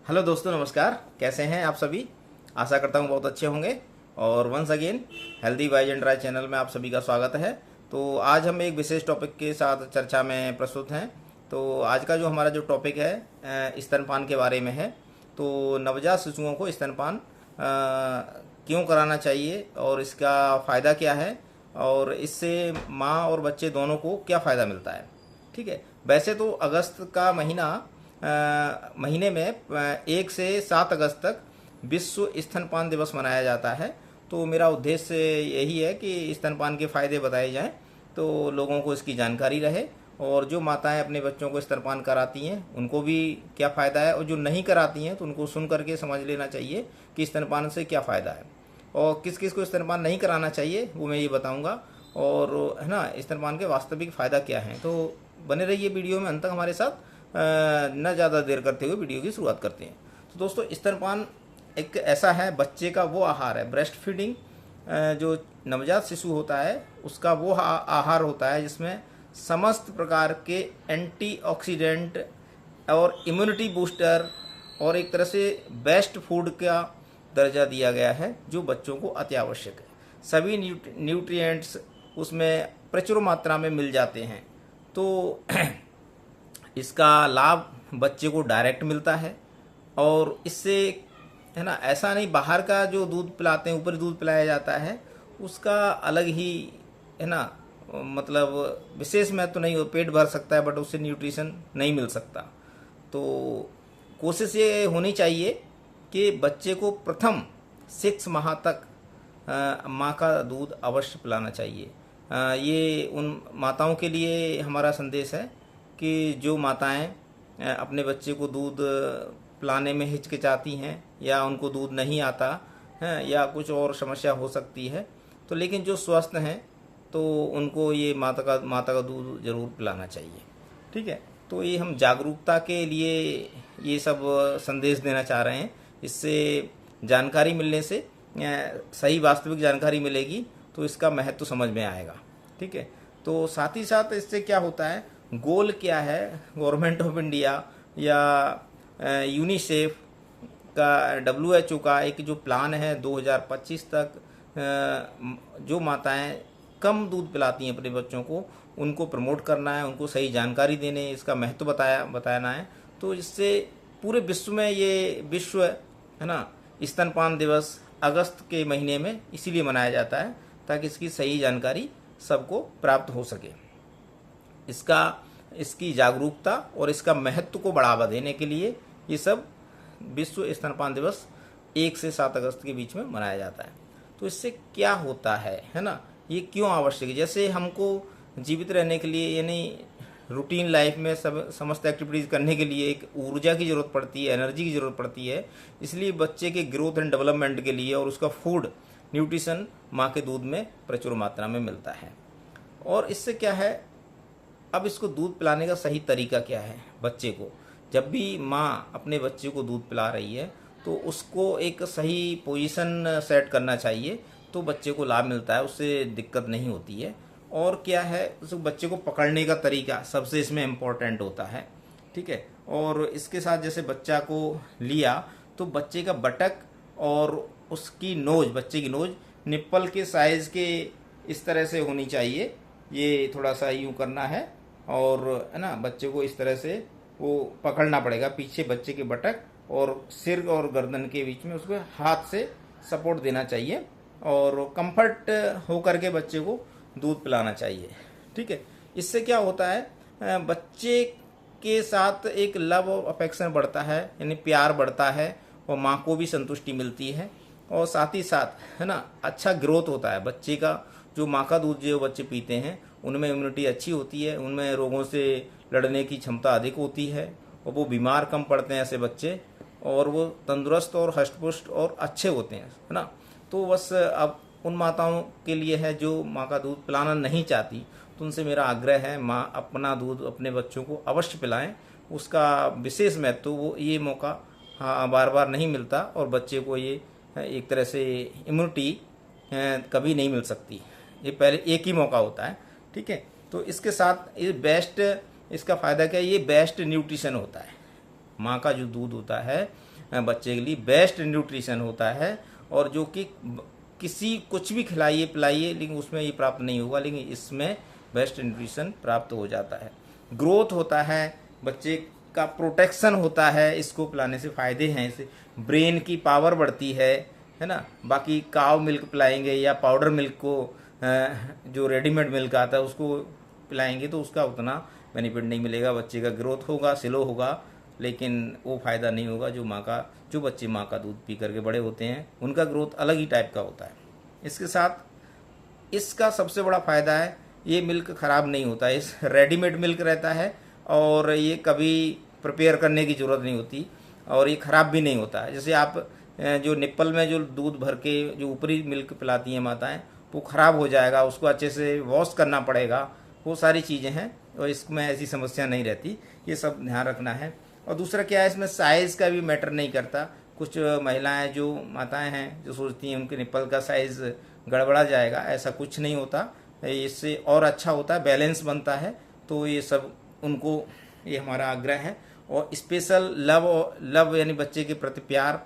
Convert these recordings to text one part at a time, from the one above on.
Hello दोस्तों, नमस्कार। कैसे हैं आप सभी? आशा करता हूँ बहुत अच्छे होंगे। और once again healthy wise and dry channel में आप सभी का स्वागत है। तो आज हम एक विशेष टॉपिक के साथ चर्चा में प्रस्तुत हैं। तो आज का जो हमारा जो टॉपिक है स्तनपान के बारे में है। तो नवजात शिशुओं को स्तनपान क्यों कराना चाहिए और इसका फ़ायदा क्या है, और इससे माँ और बच्चे दोनों को क्या फ़ायदा मिलता है। ठीक है। वैसे तो अगस्त का महीने में 1 से 7 अगस्त तक विश्व स्तनपान दिवस मनाया जाता है। तो मेरा उद्देश्य यही है कि स्तनपान के फायदे बताए जाएं, तो लोगों को इसकी जानकारी रहे, और जो माताएं अपने बच्चों को स्तनपान कराती हैं उनको भी क्या फ़ायदा है, और जो नहीं कराती हैं तो उनको सुन करके समझ लेना चाहिए कि स्तनपान से क्या फ़ायदा है, और किस किस को स्तनपान नहीं कराना चाहिए वो मैं ये बताऊंगा। और है ना, स्तनपान के वास्तविक फ़ायदा क्या हैं। तो बने रहिए वीडियो में अंत तक हमारे साथ। न ज़्यादा देर करते हुए वीडियो की शुरुआत करते हैं। तो दोस्तों, स्तनपान एक ऐसा है, बच्चे का वो आहार है, ब्रेस्ट फीडिंग जो नवजात शिशु होता है उसका वो आहार होता है जिसमें समस्त प्रकार के एंटीऑक्सीडेंट और इम्यूनिटी बूस्टर और एक तरह से बेस्ट फूड का दर्जा दिया गया है, जो बच्चों को अति आवश्यक है। सभी न्यूट्रिएंट्स उसमें प्रचुर मात्रा में मिल जाते हैं। तो इसका लाभ बच्चे को डायरेक्ट मिलता है, और इससे है ना, ऐसा नहीं बाहर का जो दूध पिलाते हैं, ऊपर दूध पिलाया जाता है, उसका अलग ही है ना, मतलब विशेष महत्व तो नहीं हो, पेट भर सकता है बट उससे न्यूट्रिशन नहीं मिल सकता। तो कोशिश ये होनी चाहिए कि बच्चे को प्रथम 6 माह तक माँ का दूध अवश्य पिलाना चाहिए। ये उन माताओं के लिए हमारा संदेश है कि जो माताएं अपने बच्चे को दूध पिलाने में हिचकिचाती हैं, या उनको दूध नहीं आता है, या कुछ और समस्या हो सकती है, तो लेकिन जो स्वस्थ हैं तो उनको ये माता का दूध ज़रूर पिलाना चाहिए। ठीक है। तो ये हम जागरूकता के लिए ये सब संदेश देना चाह रहे हैं। इससे जानकारी मिलने से सही वास्तविक जानकारी मिलेगी तो इसका महत्व समझ में आएगा। ठीक है। तो साथ ही साथ इससे क्या होता है, गोल क्या है, गवर्नमेंट ऑफ इंडिया या यूनिसेफ का, WHO का एक जो प्लान है 2025 तक, जो माताएं कम दूध पिलाती हैं अपने बच्चों को, उनको प्रमोट करना है, उनको सही जानकारी देने, इसका महत्व बताना है। तो इससे पूरे विश्व में ये विश्व है ना स्तनपान दिवस अगस्त के महीने में इसीलिए मनाया जाता है, ताकि इसकी सही जानकारी सबको प्राप्त हो सके। इसकी जागरूकता और इसका महत्व को बढ़ावा देने के लिए ये सब विश्व स्तनपान दिवस 1 से 7 अगस्त के बीच में मनाया जाता है। तो इससे क्या होता है ना, ये क्यों आवश्यक है। जैसे हमको जीवित रहने के लिए, यानी रूटीन लाइफ में समस्त एक्टिविटीज़ करने के लिए एक ऊर्जा की ज़रूरत पड़ती है, एनर्जी की ज़रूरत पड़ती है। इसलिए बच्चे के ग्रोथ एंड डेवलपमेंट के लिए और उसका फूड न्यूट्रिशन माँ के दूध में प्रचुर मात्रा में मिलता है। और इससे क्या है, अब इसको दूध पिलाने का सही तरीका क्या है बच्चे को। जब भी माँ अपने बच्चे को दूध पिला रही है तो उसको एक सही पोजीशन सेट करना चाहिए, तो बच्चे को लाभ मिलता है, उससे दिक्कत नहीं होती है। और क्या है, उस बच्चे को पकड़ने का तरीका सबसे इसमें इम्पोर्टेंट होता है। ठीक है। और इसके साथ जैसे बच्चा को लिया तो बच्चे का बटक और उसकी नोज, बच्चे की नोज निप्पल के साइज़ के इस तरह से होनी चाहिए। ये थोड़ा सा यूँ करना है, और है ना, बच्चे को इस तरह से वो पकड़ना पड़ेगा, पीछे बच्चे के बटक और सिर और गर्दन के बीच में उसको हाथ से सपोर्ट देना चाहिए, और कंफर्ट हो करके बच्चे को दूध पिलाना चाहिए। ठीक है। इससे क्या होता है, बच्चे के साथ एक लव और अफेक्शन बढ़ता है, यानी प्यार बढ़ता है, और माँ को भी संतुष्टि मिलती है, और साथ ही साथ है ना अच्छा ग्रोथ होता है बच्चे का। जो माँ का दूध जो बच्चे पीते हैं उनमें इम्यूनिटी अच्छी होती है, उनमें रोगों से लड़ने की क्षमता अधिक होती है, और वो बीमार कम पड़ते हैं ऐसे बच्चे, और वो तंदुरुस्त और हष्ट-पुष्ट और अच्छे होते हैं, है ना। तो बस अब उन माताओं के लिए है जो माँ का दूध पिलाना नहीं चाहती, तो उनसे मेरा आग्रह है, माँ अपना दूध अपने बच्चों को अवश्य पिलाएं। उसका विशेष महत्व, वो ये मौका हाँ बार बार नहीं मिलता, और बच्चे को ये एक तरह से इम्यूनिटी कभी नहीं मिल सकती, ये पहले एक ही मौका होता है। ठीक है। तो इसके साथ ये बेस्ट, इसका फ़ायदा क्या है, ये बेस्ट न्यूट्रिशन होता है। माँ का जो दूध होता है बच्चे के लिए बेस्ट न्यूट्रिशन होता है, और जो कि किसी कुछ भी खिलाइए पिलाइए लेकिन उसमें ये प्राप्त नहीं होगा, लेकिन इसमें बेस्ट न्यूट्रिशन प्राप्त हो जाता है। ग्रोथ होता है, बच्चे का प्रोटेक्शन होता है, इसको पिलाने से फ़ायदे हैं। इससे ब्रेन की पावर बढ़ती है ना। बाकी काव मिल्क पिलाएंगे या पाउडर मिल्क को जो रेडीमेड मिल्क आता है उसको पिलाएंगे तो उसका उतना बेनिफिट नहीं मिलेगा। बच्चे का ग्रोथ होगा, स्लो होगा, लेकिन वो फ़ायदा नहीं होगा जो बच्चे माँ का दूध पी करके बड़े होते हैं, उनका ग्रोथ अलग ही टाइप का होता है। इसके साथ इसका सबसे बड़ा फ़ायदा है, ये मिल्क ख़राब नहीं होता है। इस रेडीमेड मिल्क रहता है और ये कभी प्रिपेयर करने की ज़रूरत नहीं होती, और ये ख़राब भी नहीं होता है। जैसे आप जो निप्पल में जो दूध भर के जो ऊपरी मिल्क पिलाती हैं माताएं, वो ख़राब हो जाएगा, उसको अच्छे से वॉश करना पड़ेगा, वो सारी चीज़ें हैं, और इसमें ऐसी समस्या नहीं रहती। ये सब ध्यान रखना है। और दूसरा क्या है, इसमें साइज़ का भी मैटर नहीं करता। कुछ महिलाएं जो माताएं हैं जो सोचती हैं उनके निप्पल का साइज़ गड़बड़ा जाएगा, ऐसा कुछ नहीं होता। इससे और अच्छा होता है, बैलेंस बनता है। तो ये सब उनको, ये हमारा आग्रह है। और स्पेशल लव यानी बच्चे के प्रति प्यार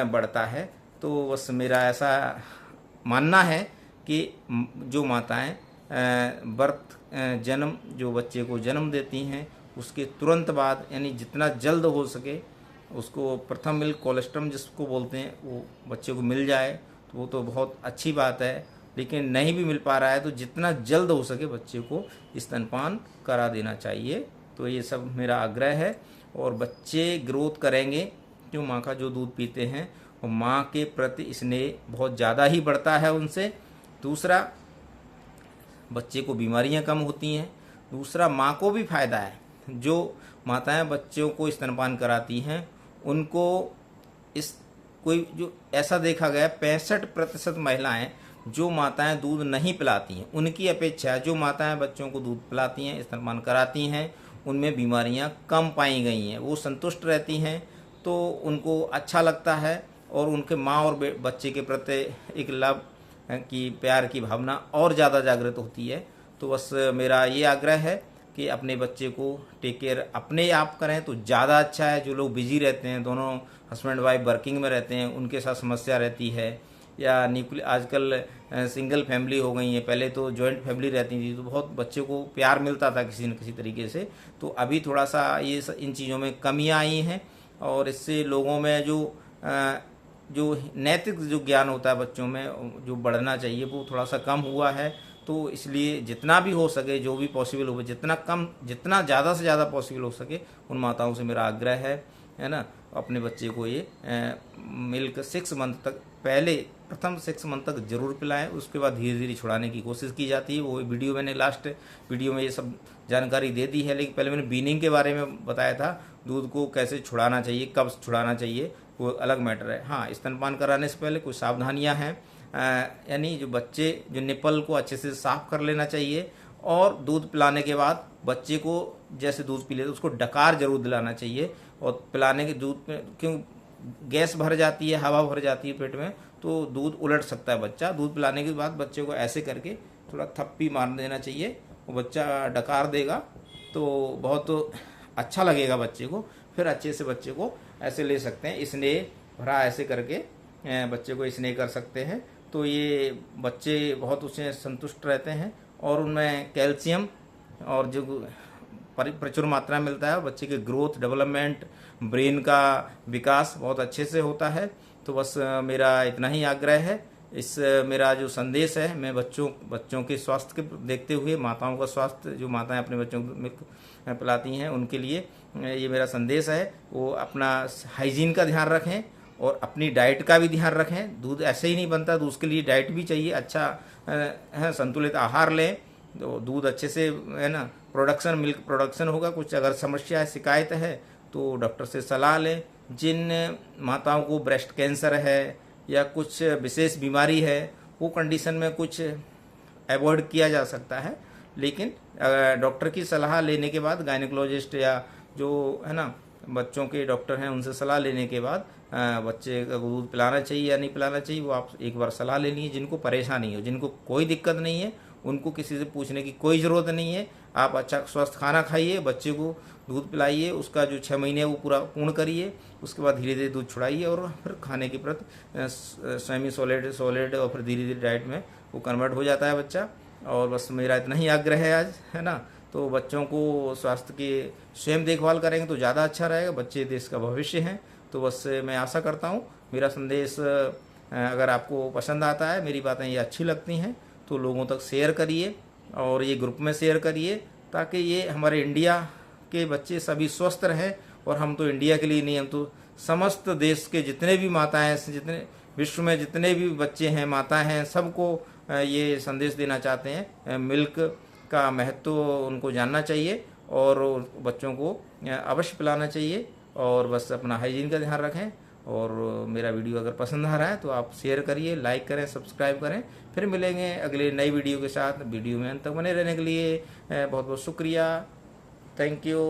बढ़ता है। तो बस मेरा ऐसा मानना है कि जो माताएं जन्म जो बच्चे को जन्म देती हैं उसके तुरंत बाद यानी जितना जल्द हो सके उसको प्रथम मिल्क कोलेस्ट्रम जिसको बोलते हैं वो बच्चे को मिल जाए तो वो तो बहुत अच्छी बात है। लेकिन नहीं भी मिल पा रहा है तो जितना जल्द हो सके बच्चे को स्तनपान करा देना चाहिए। तो ये सब मेरा आग्रह है। और बच्चे ग्रोथ करेंगे जो माँ का जो दूध पीते हैं, और माँ के प्रति स्नेह बहुत ज़्यादा ही बढ़ता है उनसे। दूसरा, बच्चे को बीमारियां कम होती हैं। दूसरा, माँ को भी फ़ायदा है। जो माताएं बच्चों को स्तनपान कराती हैं उनको कोई जो ऐसा देखा गया 65% महिलाएं जो माताएं दूध नहीं पिलाती हैं, उनकी अपेक्षा जो माताएं बच्चों को दूध पिलाती हैं, स्तनपान कराती हैं, उनमें बीमारियां कम पाई गई हैं। वो संतुष्ट रहती हैं, तो उनको अच्छा लगता है, और उनके माँ और बच्चे के प्रति एक लव की प्यार की भावना और ज़्यादा जागृत होती है। तो बस मेरा ये आग्रह है कि अपने बच्चे को टेक केयर अपने आप करें तो ज़्यादा अच्छा है। जो लोग बिजी रहते हैं, दोनों हस्बैंड वाइफ वर्किंग में रहते हैं, उनके साथ समस्या रहती है, या आजकल सिंगल फैमिली हो गई है, पहले तो जॉइंट फैमिली रहती थी तो बहुत बच्चे को प्यार मिलता था किसी न किसी तरीके से। तो अभी थोड़ा सा ये इन चीज़ों में कमियाँ आई हैं, और इससे लोगों में जो नैतिक जो ज्ञान होता है बच्चों में जो बढ़ना चाहिए वो थोड़ा सा कम हुआ है। तो इसलिए जितना भी हो सके, जो भी पॉसिबल हो, जितना ज़्यादा से ज़्यादा पॉसिबल हो सके, उन माताओं से मेरा आग्रह है ना, अपने बच्चे को ये मिल्क 6 मंथ तक, पहले प्रथम 6 मंथ तक जरूर पिलाएं। उसके बाद धीरे धीरे छुड़ाने की कोशिश की जाती है। वो वीडियो मैंने लास्ट वीडियो में ये सब जानकारी दे दी है, लेकिन पहले मैंने वीनिंग के बारे में बताया था, दूध को कैसे छुड़ाना चाहिए, कब छुड़ाना चाहिए, वो अलग मैटर है। हाँ, स्तनपान कराने से पहले कुछ सावधानियां हैं, यानी जो बच्चे जो निप्पल को अच्छे से साफ कर लेना चाहिए, और दूध पिलाने के बाद बच्चे को जैसे दूध पी लेते उसको डकार जरूर दिलाना चाहिए। और पिलाने के दूध में क्यों गैस भर जाती है, हवा भर जाती है पेट में, तो दूध उलट सकता है बच्चा। दूध पिलाने के बाद बच्चे को ऐसे करके थोड़ा थप्पी मार देना चाहिए, वो बच्चा डकार देगा तो बहुत अच्छा लगेगा बच्चे को। फिर अच्छे से बच्चे को ऐसे ले सकते हैं, स्नेह भरा ऐसे करके बच्चे को स्नेह कर सकते हैं। तो ये बच्चे बहुत उससे संतुष्ट रहते हैं, और उनमें कैल्शियम और जो प्रचुर मात्रा मिलता है। बच्चे के ग्रोथ, डेवलपमेंट, ब्रेन का विकास बहुत अच्छे से होता है। तो बस मेरा इतना ही आग्रह है। मेरा जो संदेश है, मैं बच्चों के स्वास्थ्य के देखते हुए, माताओं का स्वास्थ्य, जो माताएं अपने बच्चों को मिल्क पिलाती हैं उनके लिए ये मेरा संदेश है। वो अपना हाइजीन का ध्यान रखें और अपनी डाइट का भी ध्यान रखें। दूध ऐसे ही नहीं बनता, दूध के लिए डाइट भी चाहिए, अच्छा संतुलित आहार लें तो दूध अच्छे से है ना मिल्क प्रोडक्शन होगा। कुछ अगर समस्या है, शिकायत है तो डॉक्टर से सलाह लें। जिन माताओं को ब्रेस्ट कैंसर है या कुछ विशेष बीमारी है, वो कंडीशन में कुछ अवॉइड किया जा सकता है, लेकिन डॉक्टर की सलाह लेने के बाद, गायनेकोलॉजिस्ट या जो है ना बच्चों के डॉक्टर हैं उनसे सलाह लेने के बाद बच्चे का दूध पिलाना चाहिए या नहीं पिलाना चाहिए, वो आप एक बार सलाह ले लीजिए। जिनको परेशानी हो, जिनको कोई दिक्कत नहीं है, उनको किसी से पूछने की कोई ज़रूरत नहीं है। आप अच्छा स्वस्थ खाना खाइए, बच्चे को दूध पिलाइए, उसका जो 6 महीने है वो पूरा पूर्ण करिए, उसके बाद धीरे धीरे दूध छुड़ाइए और फिर खाने के प्रति सेमी सॉलिड सॉलिड और फिर धीरे धीरे डाइट में वो कन्वर्ट हो जाता है बच्चा। और बस मेरा इतना ही आग्रह है आज, है ना। तो बच्चों को स्वास्थ्य की स्वयं देखभाल करेंगे तो ज़्यादा अच्छा रहेगा, बच्चे देश का भविष्य हैं। तो बस मैं आशा करता हूँ मेरा संदेश अगर आपको पसंद आता है, मेरी बातें ये अच्छी लगती हैं तो लोगों तक शेयर करिए और ये ग्रुप में शेयर करिए, ताकि ये हमारे इंडिया के बच्चे सभी स्वस्थ रहें। और हम तो इंडिया के लिए नहीं, हम तो समस्त देश के जितने भी माताएं, जितने विश्व में जितने भी बच्चे हैं, माता हैं, सबको ये संदेश देना चाहते हैं। मिल्क का महत्व उनको जानना चाहिए और बच्चों को अवश्य पिलाना चाहिए। और बस अपना हाइजीन का ध्यान रखें। और मेरा वीडियो अगर पसंद आ रहा है तो आप शेयर करिए, लाइक करें, सब्सक्राइब करें। फिर मिलेंगे अगले नई वीडियो के साथ। वीडियो में अंत तक बने रहने के लिए बहुत बहुत शुक्रिया। Thank you.